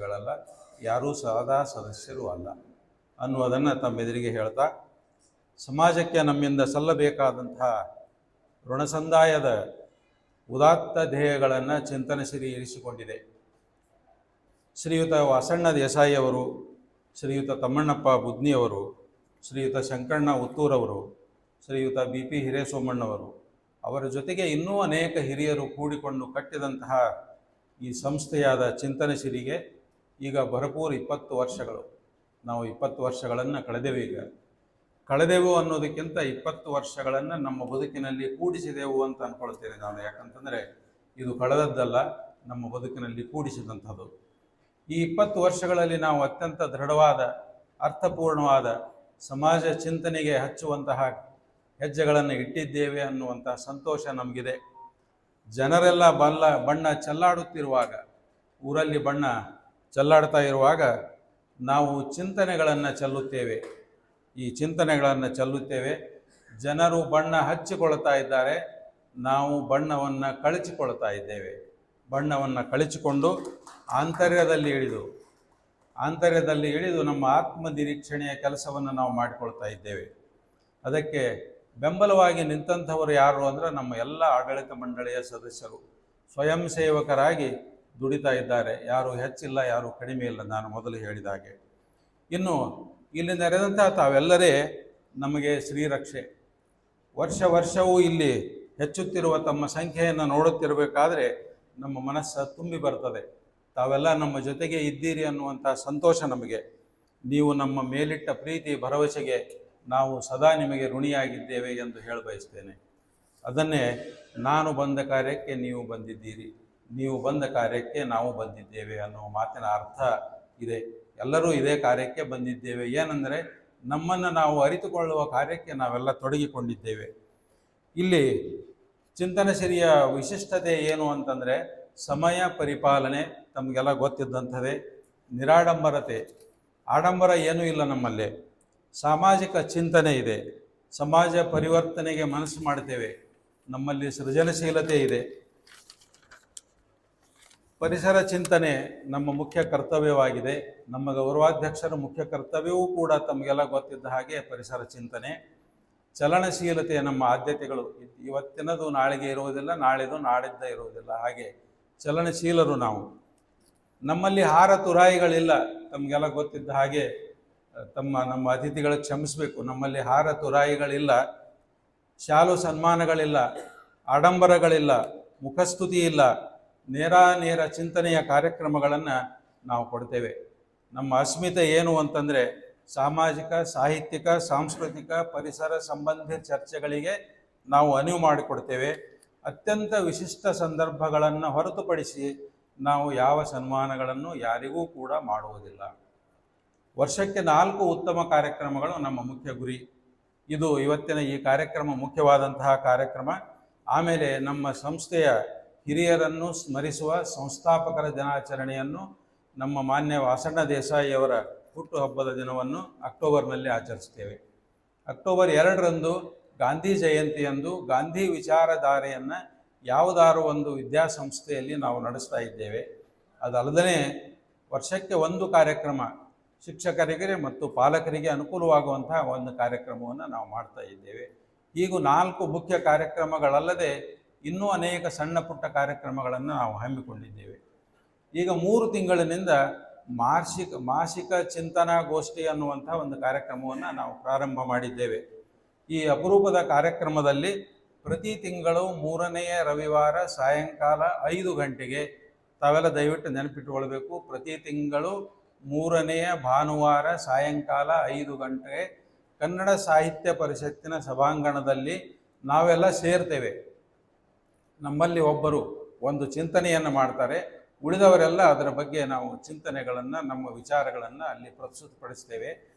ಗಳಲ್ಲ, ಯಾರೂ ಸಾದಾ ಸದಸ್ಯರು ಅಲ್ಲ ಅನ್ನುವುದನ್ನು ತಮ್ಮೆದುರಿಗೆ ಹೇಳ್ತಾ, ಸಮಾಜಕ್ಕೆ ನಮ್ಮಿಂದ ಸಲ್ಲಬೇಕಾದಂತಹ ಋಣ ಸಂದಾಯದ ಉದಾತ್ತ ಧ್ಯೇಯಗಳನ್ನು ಚಿಂತನಸಿರಿ ಇರಿಸಿಕೊಂಡಿದೆ. ಶ್ರೀಯುತ ವಾಸಣ್ಣ ದೇಸಾಯಿಯವರು, ಶ್ರೀಯುತ ತಮ್ಮಣ್ಣಪ್ಪ ಬುದ್ನಿಯವರು, ಶ್ರೀಯುತ ಶಂಕಣ್ಣ ಉತ್ತೂರವರು, ಶ್ರೀಯುತ ಬಿ ಪಿ ಹಿರೇಸೋಮಣ್ಣವರು, ಅವರ ಜೊತೆಗೆ ಇನ್ನೂ ಅನೇಕ ಹಿರಿಯರು ಕೂಡಿಕೊಂಡು ಕಟ್ಟಿದಂತಹ ಈ ಸಂಸ್ಥೆಯಾದ ಚಿಂತನಸಿರಿಗೆ ಈಗ ಭರಪೂರ್ 20 ವರ್ಷಗಳು. ನಾವು 20 ವರ್ಷಗಳನ್ನು ಕಳೆದೆವು ಅನ್ನೋದಕ್ಕಿಂತ 20 ವರ್ಷಗಳನ್ನು ನಮ್ಮ ಬದುಕಿನಲ್ಲಿ ಕೂಡಿಸಿದೆವು ಅಂತ ಅಂದ್ಕೊಳ್ತೇನೆ ನಾನು. ಯಾಕಂತಂದರೆ ಇದು ಕಳೆದದ್ದಲ್ಲ, ನಮ್ಮ ಬದುಕಿನಲ್ಲಿ ಕೂಡಿಸಿದಂಥದ್ದು. ಈ 20 ವರ್ಷಗಳಲ್ಲಿ ನಾವು ಅತ್ಯಂತ ದೃಢವಾದ, ಅರ್ಥಪೂರ್ಣವಾದ ಸಮಾಜ ಚಿಂತನೆಗೆ ಹಚ್ಚುವಂತಹ ಹೆಜ್ಜೆಗಳನ್ನು ಇಟ್ಟಿದ್ದೇವೆ ಅನ್ನುವಂತಹ ಸಂತೋಷ ನಮಗಿದೆ. ಜನರೆಲ್ಲ ಬಣ್ಣ ಚೆಲ್ಲಾಡುತ್ತಿರುವಾಗ, ಊರಲ್ಲಿ ಬಣ್ಣ ಚೆಲ್ಲಾಡ್ತಾ ಇರುವಾಗ ನಾವು ಚಿಂತನೆಗಳನ್ನು ಚೆಲ್ಲುತ್ತೇವೆ. ಈ ಚಿಂತನೆಗಳನ್ನು ಚೆಲ್ಲುತ್ತೇವೆ. ಜನರು ಬಣ್ಣ ಹಚ್ಚಿಕೊಳ್ತಾ ಇದ್ದಾರೆ, ನಾವು ಬಣ್ಣವನ್ನು ಕಳಚಿಕೊಳ್ತಾ ಇದ್ದೇವೆ. ಬಣ್ಣವನ್ನು ಕಳಚಿಕೊಂಡು ಆಂತರ್ಯದಲ್ಲಿ ಇಳಿದು ನಮ್ಮ ಆತ್ಮನಿರೀಕ್ಷಣೆಯ ಕೆಲಸವನ್ನು ನಾವು ಮಾಡಿಕೊಳ್ತಾ ಇದ್ದೇವೆ. ಅದಕ್ಕೆ ಬೆಂಬಲವಾಗಿ ನಿಂತಂಥವರು ಯಾರು ಅಂದರೆ ನಮ್ಮ ಎಲ್ಲ ಆಡಳಿತ ಮಂಡಳಿಯ ಸದಸ್ಯರು ಸ್ವಯಂ ಸೇವಕರಾಗಿ ದುಡಿತಾ ಇದ್ದಾರೆ. ಯಾರು ಹೆಚ್ಚಿಲ್ಲ, ಯಾರು ಕಡಿಮೆ ಇಲ್ಲ, ನಾನು ಮೊದಲು ಹೇಳಿದ ಹಾಗೆ. ಇನ್ನು ಇಲ್ಲಿ ನೆರೆದಂಥ ತಾವೆಲ್ಲರೇ ನಮಗೆ ಶ್ರೀರಕ್ಷೆ. ವರ್ಷವೂ ಇಲ್ಲಿ ಹೆಚ್ಚುತ್ತಿರುವ ತಮ್ಮ ಸಂಖ್ಯೆಯನ್ನು ನೋಡುತ್ತಿರಬೇಕಾದ್ರೆ ನಮ್ಮ ಮನಸ್ಸು ತುಂಬಿ ಬರ್ತದೆ. ತಾವೆಲ್ಲ ನಮ್ಮ ಜೊತೆಗೆ ಇದ್ದೀರಿ ಅನ್ನುವಂಥ ಸಂತೋಷ ನಮಗೆ. ನೀವು ನಮ್ಮ ಮೇಲಿಟ್ಟ ಪ್ರೀತಿ ಭರವಸೆಗೆ ನಾವು ಸದಾ ನಿಮಗೆ ಋಣಿಯಾಗಿದ್ದೇವೆ ಎಂದು ಹೇಳಬಯಸ್ತೇನೆ. ಅದನ್ನೇ ನಾನು ಬಂದ ಕಾರ್ಯಕ್ಕೆ ನೀವು ಬಂದಿದ್ದೀರಿ, ನೀವು ಬಂದ ಕಾರ್ಯಕ್ಕೆ ನಾವು ಬಂದಿದ್ದೇವೆ ಅನ್ನೋ ಮಾತಿನ ಅರ್ಥ ಇದೆ. ಎಲ್ಲರೂ ಇದೇ ಕಾರ್ಯಕ್ಕೆ ಬಂದಿದ್ದೇವೆ. ಏನೆಂದರೆ ನಮ್ಮನ್ನು ನಾವು ಅರಿತುಕೊಳ್ಳುವ ಕಾರ್ಯಕ್ಕೆ ನಾವೆಲ್ಲ ತೊಡಗಿಕೊಂಡಿದ್ದೇವೆ. ಇಲ್ಲಿ ಚಿಂತನಸಿರಿಯ ವಿಶಿಷ್ಟತೆ ಏನು ಅಂತಂದರೆ ಸಮಯ ಪರಿಪಾಲನೆ ತಮಗೆಲ್ಲ ಗೊತ್ತಿದ್ದಂಥದ್ದೇ. ನಿರಾಡಂಬರತೆ, ಆಡಂಬರ ಏನೂ ಇಲ್ಲ ನಮ್ಮಲ್ಲಿ. ಸಾಮಾಜಿಕ ಚಿಂತನೆ ಇದೆ, ಸಮಾಜ ಪರಿವರ್ತನೆಗೆ ಮನಸ್ಸು ಮಾಡ್ತೇವೆ, ನಮ್ಮಲ್ಲಿ ಸೃಜನಶೀಲತೆ ಇದೆ. ಪರಿಸರ ಚಿಂತನೆ ನಮ್ಮ ಮುಖ್ಯ ಕರ್ತವ್ಯವಾಗಿದೆ. ನಮ್ಮ ಗೌರವಾಧ್ಯಕ್ಷರ ಮುಖ್ಯ ಕರ್ತವ್ಯವೂ ಕೂಡ ತಮಗೆಲ್ಲ ಗೊತ್ತಿದ್ದ ಹಾಗೆ ಪರಿಸರ ಚಿಂತನೆ. ಚಲನಶೀಲತೆಯ ನಮ್ಮ ಆದ್ಯತೆಗಳು. ಇವತ್ತಿನದು ನಾಳೆಗೆ ಇರುವುದಿಲ್ಲ, ನಾಳೆದು ನಾಡಿದ್ದ ಇರುವುದಿಲ್ಲ, ಹಾಗೆ ಚಲನಶೀಲರು ನಾವು. ನಮ್ಮಲ್ಲಿ ಹಾರ ತುರಾಯಿಗಳಿಲ್ಲ, ತಮಗೆಲ್ಲ ಗೊತ್ತಿದ್ದ ಹಾಗೆ. ನಮ್ಮ ಅತಿಥಿಗಳಿಗೆ ಕ್ಷಮಿಸಬೇಕು, ನಮ್ಮಲ್ಲಿ ಹಾರ ತುರಾಯಿಗಳಿಲ್ಲ, ಶಾಲು ಸನ್ಮಾನಗಳಿಲ್ಲ, ಆಡಂಬರಗಳಿಲ್ಲ, ಮುಖಸ್ತುತಿ ಇಲ್ಲ. ನೇರ ಚಿಂತನೆಯ ಕಾರ್ಯಕ್ರಮಗಳನ್ನು ನಾವು ಕೊಡ್ತೇವೆ. ನಮ್ಮ ಅಸ್ಮಿತೆ ಏನು ಅಂತಂದರೆ ಸಾಮಾಜಿಕ, ಸಾಹಿತ್ಯಿಕ, ಸಾಂಸ್ಕೃತಿಕ, ಪರಿಸರ ಸಂಬಂಧಿ ಚರ್ಚೆಗಳಿಗೆ ನಾವು ಅನುವು ಮಾಡಿಕೊಡ್ತೇವೆ. ಅತ್ಯಂತ ವಿಶಿಷ್ಟ ಸಂದರ್ಭಗಳನ್ನು ಹೊರತುಪಡಿಸಿ ನಾವು ಯಾವ ಸನ್ಮಾನಗಳನ್ನು ಯಾರಿಗೂ ಕೂಡ ಮಾಡುವುದಿಲ್ಲ. ವರ್ಷಕ್ಕೆ 4 ಉತ್ತಮ ಕಾರ್ಯಕ್ರಮಗಳು ನಮ್ಮ ಮುಖ್ಯ ಗುರಿ. ಇದು ಇವತ್ತಿನ ಈ ಕಾರ್ಯಕ್ರಮ ಮುಖ್ಯವಾದಂತಹ ಕಾರ್ಯಕ್ರಮ. ಆಮೇಲೆ ನಮ್ಮ ಸಂಸ್ಥೆಯ ಹಿರಿಯರನ್ನು ಸ್ಮರಿಸುವ ಸಂಸ್ಥಾಪಕರ ದಿನಾಚರಣೆಯನ್ನು ನಮ್ಮ ಮಾನ್ಯ ವಾಸಣ್ಣ ದೇಸಾಯಿಯವರ ಹುಟ್ಟುಹಬ್ಬದ ದಿನವನ್ನು ಅಕ್ಟೋಬರ್ನಲ್ಲಿ ಆಚರಿಸ್ತೇವೆ. ಅಕ್ಟೋಬರ್ 2ರಂದು ಗಾಂಧಿ ಜಯಂತಿಯಂದು ಗಾಂಧಿ ವಿಚಾರಧಾರೆಯನ್ನು ಯಾವುದಾರು ಒಂದು ವಿದ್ಯಾಸಂಸ್ಥೆಯಲ್ಲಿ ನಾವು ನಡೆಸ್ತಾ ಇದ್ದೇವೆ. ಅದಲ್ಲದೆ ವರ್ಷಕ್ಕೆ 1 ಕಾರ್ಯಕ್ರಮ ಶಿಕ್ಷಕರಿಗೆ ಮತ್ತು ಪಾಲಕರಿಗೆ ಅನುಕೂಲವಾಗುವಂತಹ ಒಂದು ಕಾರ್ಯಕ್ರಮವನ್ನು ನಾವು ಮಾಡ್ತಾ ಇದ್ದೇವೆ. ಈಗ 4 ಮುಖ್ಯ ಕಾರ್ಯಕ್ರಮಗಳಲ್ಲದೆ ಇನ್ನೂ ಅನೇಕ ಸಣ್ಣ ಪುಟ್ಟ ಕಾರ್ಯಕ್ರಮಗಳನ್ನು ನಾವು ಹಮ್ಮಿಕೊಂಡಿದ್ದೇವೆ. ಈಗ 3 ತಿಂಗಳಿನಿಂದ ಮಾಸಿಕ ಚಿಂತನಾ ಗೋಷ್ಠಿ ಅನ್ನುವಂಥ ಒಂದು ಕಾರ್ಯಕ್ರಮವನ್ನು ನಾವು ಪ್ರಾರಂಭ ಮಾಡಿದ್ದೇವೆ. ಈ ಅಪರೂಪದ ಕಾರ್ಯಕ್ರಮದಲ್ಲಿ ಪ್ರತಿ ತಿಂಗಳು 3ನೇ ರವಿವಾರ ಸಾಯಂಕಾಲ 5 ಗಂಟೆಗೆ, ತಾವೆಲ್ಲ ದಯವಿಟ್ಟು ನೆನಪಿಟ್ಟುಕೊಳ್ಬೇಕು, ಪ್ರತಿ ತಿಂಗಳು 3ನೇ ಭಾನುವಾರ ಸಾಯಂಕಾಲ 5 ಗಂಟೆಗೆ ಕನ್ನಡ ಸಾಹಿತ್ಯ ಪರಿಷತ್ತಿನ ಸಭಾಂಗಣದಲ್ಲಿ ನಾವೆಲ್ಲ ಸೇರ್ತೇವೆ. ನಮ್ಮಲ್ಲಿ ಒಬ್ಬರು ಒಂದು ಚಿಂತನೆಯನ್ನು ಮಾಡ್ತಾರೆ, ಉಳಿದವರೆಲ್ಲ ಅದರ ಬಗ್ಗೆ ನಾವು ಚಿಂತನೆಗಳನ್ನು, ನಮ್ಮ ವಿಚಾರಗಳನ್ನು ಅಲ್ಲಿ ಪ್ರಸ್ತುತಪಡಿಸ್ತೇವೆ.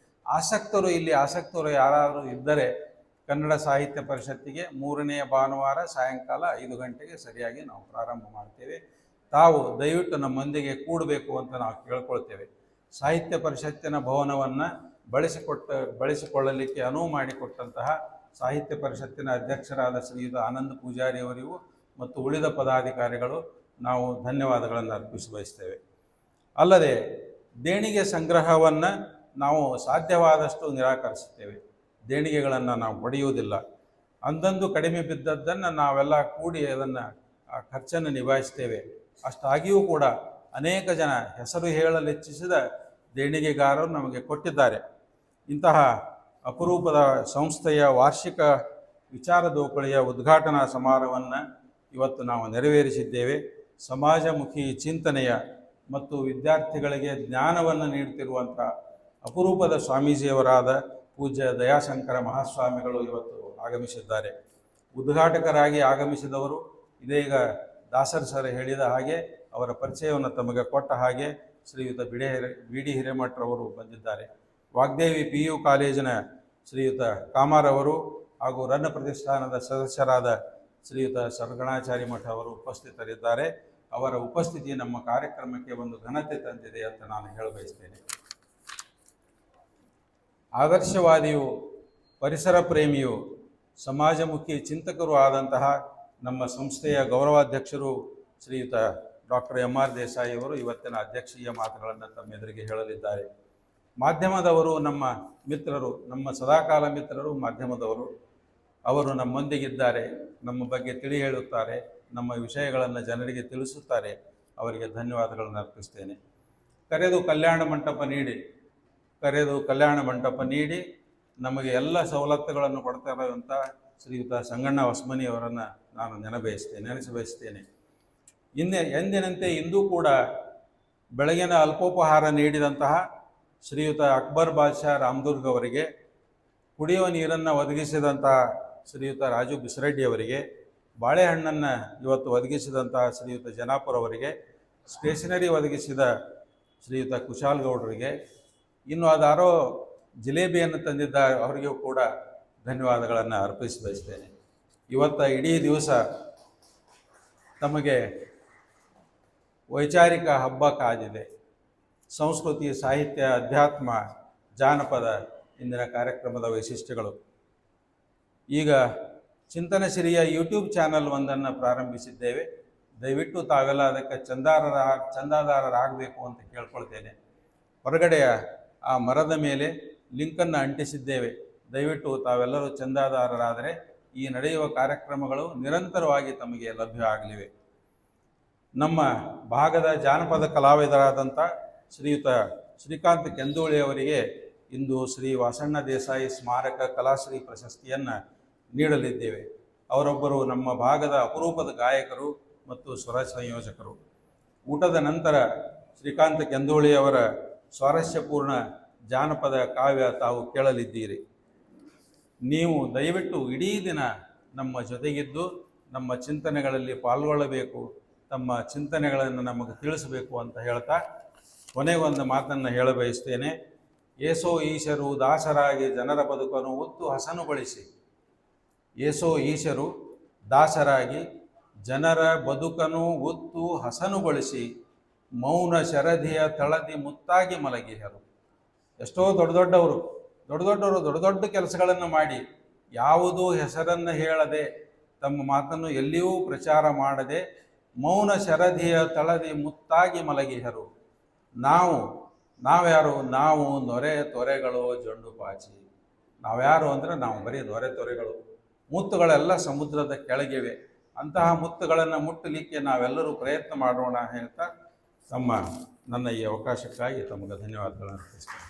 ಆಸಕ್ತರು ಯಾರಾದರೂ ಇದ್ದರೆ ಕನ್ನಡ ಸಾಹಿತ್ಯ ಪರಿಷತ್ತಿಗೆ 3ನೇ ಭಾನುವಾರ ಸಾಯಂಕಾಲ 5 ಗಂಟೆಗೆ ಸರಿಯಾಗಿ ನಾವು ಪ್ರಾರಂಭ ಮಾಡ್ತೇವೆ. ತಾವು ದಯವಿಟ್ಟು ನಮ್ಮೊಂದಿಗೆ ಕೂಡಬೇಕು ಅಂತ ನಾವು ಕೇಳ್ಕೊಳ್ತೇವೆ. ಸಾಹಿತ್ಯ ಪರಿಷತ್ತಿನ ಭವನವನ್ನು ಬಳಸಿಕೊಳ್ಳಲಿಕ್ಕೆ ಅನುವು ಮಾಡಿಕೊಟ್ಟಂತಹ ಸಾಹಿತ್ಯ ಪರಿಷತ್ತಿನ ಅಧ್ಯಕ್ಷರಾದ ಶ್ರೀಯುತ ಆನಂದ ಪೂಜಾರಿಯವರಿಗೂ ಮತ್ತು ಉಳಿದ ಪದಾಧಿಕಾರಿಗಳು ನಾವು ಧನ್ಯವಾದಗಳನ್ನು ಅರ್ಪಿಸಿ ಬಯಸ್ತೇವೆ. ಅಲ್ಲದೆ ದೇಣಿಗೆ ಸಂಗ್ರಹವನ್ನು ನಾವು ಸಾಧ್ಯವಾದಷ್ಟು ನಿರಾಕರಿಸುತ್ತೇವೆ. ದೇಣಿಗೆಗಳನ್ನು ನಾವು ಪಡೆಯುವುದಿಲ್ಲ. ಅಂದಂದು ಕಡಿಮೆ ಬಿದ್ದದ್ದನ್ನು ನಾವೆಲ್ಲ ಕೂಡಿ ಅದನ್ನು ಆ ಖರ್ಚನ್ನು ನಿಭಾಯಿಸ್ತೇವೆ. ಅಷ್ಟಾಗಿಯೂ ಕೂಡ ಅನೇಕ ಜನ ಹೆಸರು ಹೇಳಲೆಚ್ಛಿಸಿದ ದೇಣಿಗೆಗಾರರು ನಮಗೆ ಕೊಟ್ಟಿದ್ದಾರೆ. ಇಂತಹ ಅಪರೂಪದ ಸಂಸ್ಥೆಯ ವಾರ್ಷಿಕ ವಿಚಾರದೋಕಳಿಯ ಉದ್ಘಾಟನಾ ಸಮಾರಂಭವನ್ನು ಇವತ್ತು ನಾವು ನೆರವೇರಿಸಿದ್ದೇವೆ. ಸಮಾಜಮುಖಿ ಚಿಂತನೆಯ ಮತ್ತು ವಿದ್ಯಾರ್ಥಿಗಳಿಗೆ ಜ್ಞಾನವನ್ನು ನೀಡುತ್ತಿರುವಂಥ ಅಪರೂಪದ ಸ್ವಾಮೀಜಿಯವರಾದ ಪೂಜ್ಯ ದಯಾಶಂಕರ ಮಹಾಸ್ವಾಮಿಗಳು ಇವತ್ತು ಆಗಮಿಸಿದ್ದಾರೆ. ಉದ್ಘಾಟಕರಾಗಿ ಆಗಮಿಸಿದವರು ಇದೀಗ ದಾಸರ್ ಸರ್ ಹೇಳಿದ ಹಾಗೆ ಅವರ ಪರಿಚಯವನ್ನು ತಮಗೆ ಕೊಟ್ಟ ಹಾಗೆ ಶ್ರೀಯುತ ಬಿ ಡಿ ಹಿರೇಮಠರವರು ಬಂದಿದ್ದಾರೆ. ವಾಗ್ದೇವಿ PU ಕಾಲೇಜಿನ ಶ್ರೀಯುತ ಕಾಮಾರವರು ಹಾಗೂ ರನ್ನ ಪ್ರತಿಷ್ಠಾನದ ಸದಸ್ಯರಾದ ಶ್ರೀಯುತ ಸರ್ಗಣಾಚಾರಿ ಮಠ ಅವರು ಉಪಸ್ಥಿತರಿದ್ದಾರೆ. ಅವರ ಉಪಸ್ಥಿತಿ ನಮ್ಮ ಕಾರ್ಯಕ್ರಮಕ್ಕೆ ಒಂದು ಘನತೆ ತಂದಿದೆ ಅಂತ ನಾನು ಹೇಳಬಯಸ್ತೇನೆ. ಆದರ್ಶವಾದಿಯು, ಪರಿಸರ ಪ್ರೇಮಿಯು, ಸಮಾಜಮುಖಿ ಚಿಂತಕರು ಆದಂತಹ ನಮ್ಮ ಸಂಸ್ಥೆಯ ಗೌರವಾಧ್ಯಕ್ಷರು ಶ್ರೀಯುತ ಡಾಕ್ಟರ್ MR ದೇಸಾಯಿ ಅವರು ಇವತ್ತಿನ ಅಧ್ಯಕ್ಷೀಯ ಮಾತುಗಳನ್ನು ತಮ್ಮೆದುರಿಗೆ ಹೇಳಲಿದ್ದಾರೆ. ಮಾಧ್ಯಮದವರು ನಮ್ಮ ಮಿತ್ರರು, ನಮ್ಮ ಸದಾಕಾಲ ಮಿತ್ರರು ಮಾಧ್ಯಮದವರು. ಅವರು ನಮ್ಮೊಂದಿಗಿದ್ದಾರೆ, ನಮ್ಮ ಬಗ್ಗೆ ತಿಳಿ ಹೇಳುತ್ತಾರೆ, ನಮ್ಮ ವಿಷಯಗಳನ್ನು ಜನರಿಗೆ ತಿಳಿಸುತ್ತಾರೆ. ಅವರಿಗೆ ಧನ್ಯವಾದಗಳನ್ನು ಅರ್ಪಿಸ್ತೇನೆ. ಕರೆದು ಕಲ್ಯಾಣ ಮಂಟಪ ನೀಡಿ ನಮಗೆ ಎಲ್ಲ ಸವಲತ್ತುಗಳನ್ನು ಕೊಡ್ತಾ ಇರುವಂಥ ಶ್ರೀಯುತ ಸಂಗಣ್ಣ ಹೊಸ್ಮನಿಯವರನ್ನು ನಾನು ನೆನೆಸಬಯಸ್ತೇನೆ. ಎಂದಿನಂತೆ ಇಂದೂ ಕೂಡ ಬೆಳಗಿನ ಅಲ್ಪೋಪಹಾರ ನೀಡಿದಂತಹ ಶ್ರೀಯುತ ಅಕ್ಬರ್ ಬಾದ್ಶಾ ರಾಮದುರ್ಗ್ ಅವರಿಗೆ, ಕುಡಿಯುವ ನೀರನ್ನು ಒದಗಿಸಿದಂತಹ ಶ್ರೀಯುತ ರಾಜು ಬಿಸರೆಡ್ಡಿ ಅವರಿಗೆ, ಬಾಳೆಹಣ್ಣನ್ನು ಇವತ್ತು ಒದಗಿಸಿದಂತಹ ಶ್ರೀಯುತ ಜನಾಪುರ ಅವರಿಗೆ, ಸ್ಟೇಷನರಿ ಒದಗಿಸಿದ ಶ್ರೀಯುತ ಕುಶಾಲ್ ಗೌಡರಿಗೆ, ಇನ್ನು ಅದಾರೋ ಜಿಲೇಬಿಯನ್ನು ತಂದಿದ್ದ ಅವರಿಗೂ ಕೂಡ ಧನ್ಯವಾದಗಳನ್ನು ಅರ್ಪಿಸಬಯಸ್ತೇನೆ. ಇವತ್ತ ಇಡೀ ದಿವಸ ತಮಗೆ ವೈಚಾರಿಕ ಹಬ್ಬ ಕಾದಿದೆ. ಸಂಸ್ಕೃತಿ, ಸಾಹಿತ್ಯ, ಅಧ್ಯಾತ್ಮ, ಜಾನಪದ ಇಂದಿನ ಕಾರ್ಯಕ್ರಮದ ವೈಶಿಷ್ಟ್ಯಗಳು. ಈಗ ಚಿಂತನಸಿರಿಯ ಯೂಟ್ಯೂಬ್ ಚಾನಲ್ ಒಂದನ್ನು ಪ್ರಾರಂಭಿಸಿದ್ದೇವೆ. ದಯವಿಟ್ಟು ತಾವೆಲ್ಲ ಅದಕ್ಕೆ ಚಂದಾದಾರರಾಗಬೇಕು ಅಂತ ಕೇಳ್ಕೊಳ್ತೇನೆ. ಹೊರಗಡೆಯ ಆ ಮರದ ಮೇಲೆ ಲಿಂಕನ್ನು ಅಂಟಿಸಿದ್ದೇವೆ. ದಯವಿಟ್ಟು ತಾವೆಲ್ಲರೂ ಚಂದಾದಾರರಾದರೆ ಈ ನಡೆಯುವ ಕಾರ್ಯಕ್ರಮಗಳು ನಿರಂತರವಾಗಿ ತಮಗೆ ಲಭ್ಯ ಆಗಲಿವೆ. ನಮ್ಮ ಭಾಗದ ಜಾನಪದ ಕಲಾವಿದರಾದಂಥ ಶ್ರೀಯುತ ಶ್ರೀಕಾಂತ್ ಕೆಂದೋಳಿ ಅವರಿಗೆ ಇಂದು ಶ್ರೀ ವಾಸಣ್ಣ ದೇಸಾಯಿ ಸ್ಮಾರಕ ಕಲಾಶ್ರೀ ಪ್ರಶಸ್ತಿಯನ್ನು ನೀಡಲಿದ್ದೇವೆ. ಅವರೊಬ್ಬರು ನಮ್ಮ ಭಾಗದ ಅಪರೂಪದ ಗಾಯಕರು ಮತ್ತು ಸ್ವರ ಸಂಯೋಜಕರು. ಊಟದ ನಂತರ ಶ್ರೀಕಾಂತ್ ಕೆಂದೋಳಿ ಅವರ ಸ್ವಾರಸ್ಯಪೂರ್ಣ ಜಾನಪದ ಕಾವ್ಯ ತಾವು ಕೇಳಲಿದ್ದೀರಿ. ನೀವು ದಯವಿಟ್ಟು ಇಡೀ ದಿನ ನಮ್ಮ ಜೊತೆಗಿದ್ದು ನಮ್ಮ ಚಿಂತನೆಗಳಲ್ಲಿ ಪಾಲ್ಗೊಳ್ಳಬೇಕು, ತಮ್ಮ ಚಿಂತನೆಗಳನ್ನು ನಮಗೆ ತಿಳಿಸಬೇಕು ಅಂತ ಹೇಳ್ತಾ ಕೊನೆಗೊಂದು ಮಾತನ್ನು ಹೇಳಬಯಸ್ತೇನೆ. ಏಸೋ ಈಶರು ದಾಸರಾಗಿ ಜನರ ಬದುಕನ್ನು ಉತ್ತು ಹಸನುಗೊಳಿಸಿ. ಏಸೋ ಈಶರು ದಾಸರಾಗಿ ಜನರ ಬದುಕನ್ನು ಉತ್ತು ಹಸನುಗೊಳಿಸಿ, ಮೌನ ಶರಧಿಯ ತಳದಿ ಮುತ್ತಾಗಿ ಮಲಗಿದರು. ಎಷ್ಟೋ ದೊಡ್ಡ ದೊಡ್ಡ ಕೆಲಸಗಳನ್ನು ಮಾಡಿ ಯಾವುದೂ ಹೆಸರನ್ನು ಹೇಳದೆ, ತಮ್ಮ ಮಾತನ್ನು ಎಲ್ಲಿಯೂ ಪ್ರಚಾರ ಮಾಡದೆ ಮೌನ ಶರಧಿಯ ತಳದಿ ಮುತ್ತಾಗಿ ಮಲಗಿದರು. ನಾವ್ಯಾರು? ನಾವು ನೊರೆ ತೊರೆಗಳು ಜೊಂಡು ಪಾಚಿ. ನಾವ್ಯಾರು ಅಂದರೆ ನಾವು ಬರೀ ನೊರೆ ತೊರೆಗಳು. ಮುತ್ತುಗಳೆಲ್ಲ ಸಮುದ್ರದ ಕೆಳಗಿವೆ. ಅಂತಹ ಮುತ್ತುಗಳನ್ನು ಮುಟ್ಟಲಿಕ್ಕೆ ನಾವೆಲ್ಲರೂ ಪ್ರಯತ್ನ ಮಾಡೋಣ ಹೇಳ್ತಾ ನನ್ನ ಈ ಅವಕಾಶಕ್ಕಾಗಿ ತಮಗೆ ಧನ್ಯವಾದಗಳನ್ನು ಅರ್ಪಿಸ್ತೇನೆ.